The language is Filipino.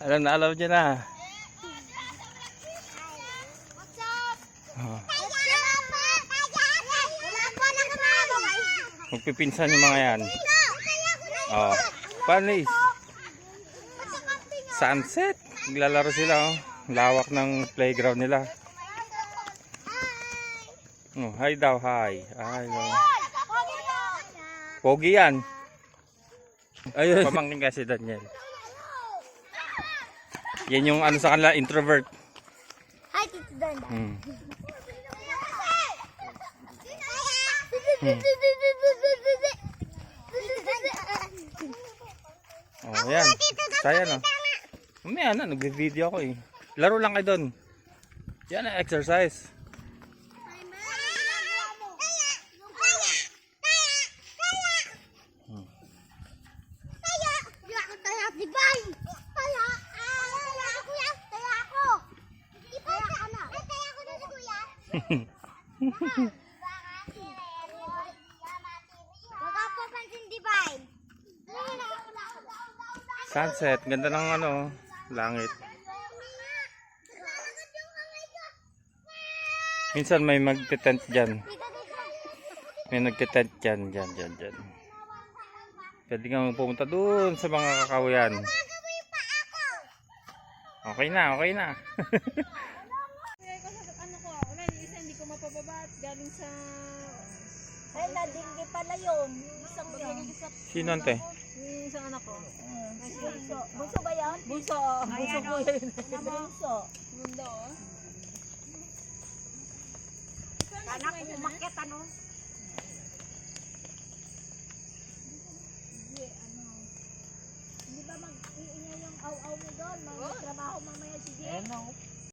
Alam na alam niya na. Oh. Magpipinsan yung mga yan. Oh. Panis. Sunset. Naglalaro sila. Oh. Lawak ng playground nila. Oh, hi daw, hi. Ay, oh. Pogi yan. Ayun. Pamangkin kasi Daniel. Yan yung ano sa kanila, introvert. Hi, Tito Dan. Oh, yan. Saya no. Mamaya na, nagbe-video ako eh. Laro lang kayo doon. Yan ang exercise. Sunset, ganda ng ano, langit. Minsan may magte-tent dyan. May nagte-tent dyan, dyan. Pwede kang pumunta dun sa mga kakawayan. Okay na. Ano ko, wala yung isa hindi ko mapababa at galing sa... Ay, nadinggi pala yun. Isang yun. Sino ante? Yung isang anak ko. Bunso. Bunso ba yan? Bunso ko yun. Bunso. Mundo. Anak ko umakit ano? Hindi ba mag-iingay yung aw-aw mo doon? Magtrabaho mamaya si Jay?